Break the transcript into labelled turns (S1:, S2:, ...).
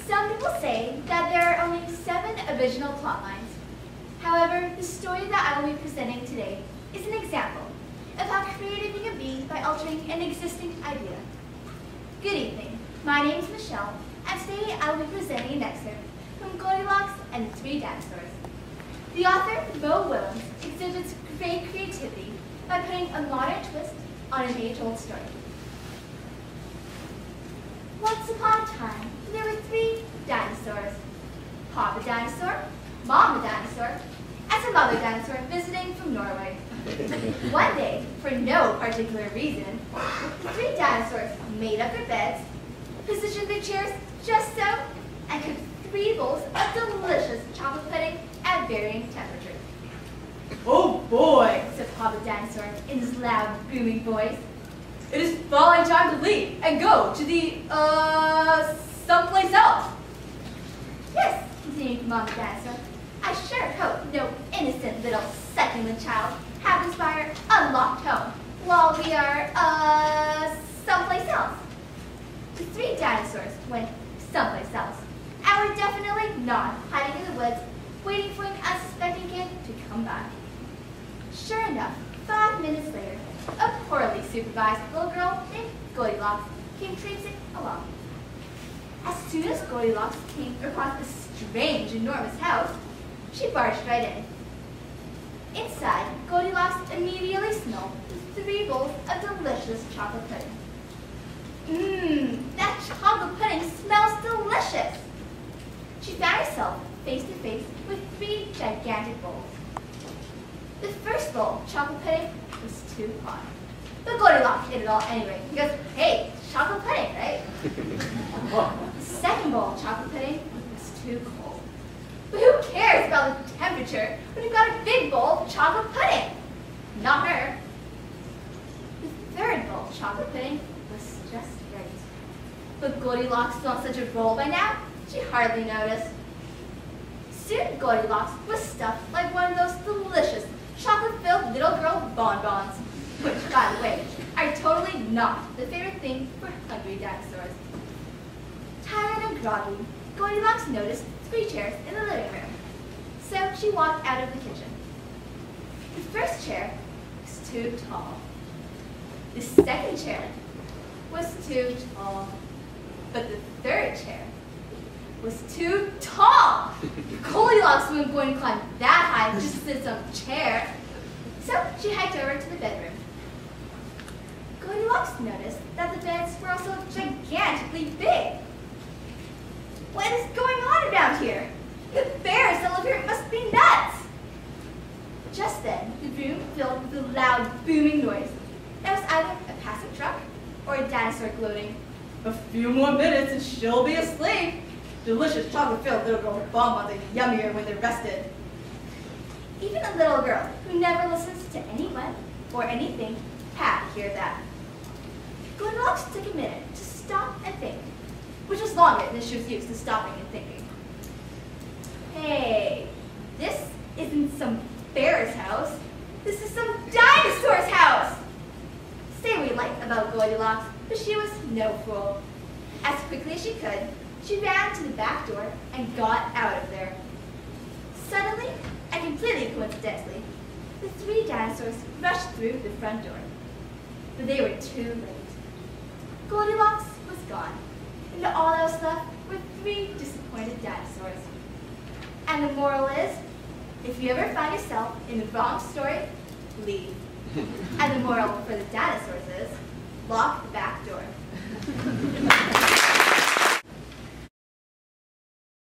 S1: Some people say that there are only 7 original plot lines. However, the story that I will be presenting today is an example of how creative you can be by altering an existing idea. Good evening, my name is Michelle, and today I will be presenting an excerpt from Goldilocks and the 3 Dinosaurs. The author, Bo Willems, exhibits great creativity by putting a modern twist on an age-old story. Once upon a time, there were 3 dinosaurs. Papa Dinosaur, Mama Dinosaur, and some other dinosaur visiting from Norway. One day, for no particular reason, the 3 dinosaurs made up their beds, positioned their chairs just so, and cooked 3 bowls of delicious chocolate pudding at varying temperatures.
S2: "Oh boy,"
S1: said Papa Dinosaur in his loud, booming voice.
S2: "It is finally time to leave and go to the, someplace else."
S1: "Yes," continued Mama Dinosaur, "I sure hope no innocent little succulent child happens by our unlocked home while we are, someplace else." The 3 dinosaurs went someplace else, and were definitely not hiding in the woods waiting for an unsuspecting kid to come by. Sure enough, 5 minutes later, a poorly supervised little girl named Goldilocks came traipsing along. As soon as Goldilocks came across a strange, enormous house, she barged right in. Inside, Goldilocks immediately smelled the 3 bowls of delicious chocolate pudding. That chocolate pudding smells delicious! She found herself face to face with 3 gigantic bowls. The first bowl, chocolate pudding, was too hot. But Goldilocks ate it all anyway, because, hey, it's chocolate pudding, right? The second bowl, chocolate pudding, was too cold. But who cares about the temperature when you've got a big bowl of chocolate pudding? Not her. The third bowl, chocolate pudding, was just right. But Goldilocks was on such a roll by now, she hardly noticed. Soon Goldilocks was stuffed like one of those delicious chocolate-filled little girl bonbons, which, by the way, are totally not the favorite thing for hungry dinosaurs. Tired and groggy, Goldilocks noticed 3 chairs in the living room, so she walked out of the kitchen. The first chair was too tall. The second chair was too tall, but the third chair was too tall. Goldilocks wasn't going to climb that high just to sit in some chair. So she hiked over to the bedroom. Goldilocks noticed that the beds were also gigantically big. What is going on around here? The bears that live here must be nuts. Just then, the room filled with a loud, booming noise. That was either a passing truck or a dinosaur gloating.
S2: "A few more minutes and she'll be asleep. Delicious chocolate-filled little girl bonbons are yummier when they're rested."
S1: Even a little girl who never listens to anyone or anything had to hear that. Goldilocks took a minute to stop and think, which was longer than she was used to stopping and thinking. Hey, this isn't some bear's house. This is some dinosaur's house! Say what you like about Goldilocks, but she was no fool. As quickly as she could, she ran to the back door and got out of there. Suddenly, and completely coincidentally, the 3 dinosaurs rushed through the front door. But they were too late. Goldilocks was gone, and all that was left were 3 disappointed dinosaurs. And the moral is, if you ever find yourself in the wrong story, leave. And the moral for the dinosaurs is, lock the back door.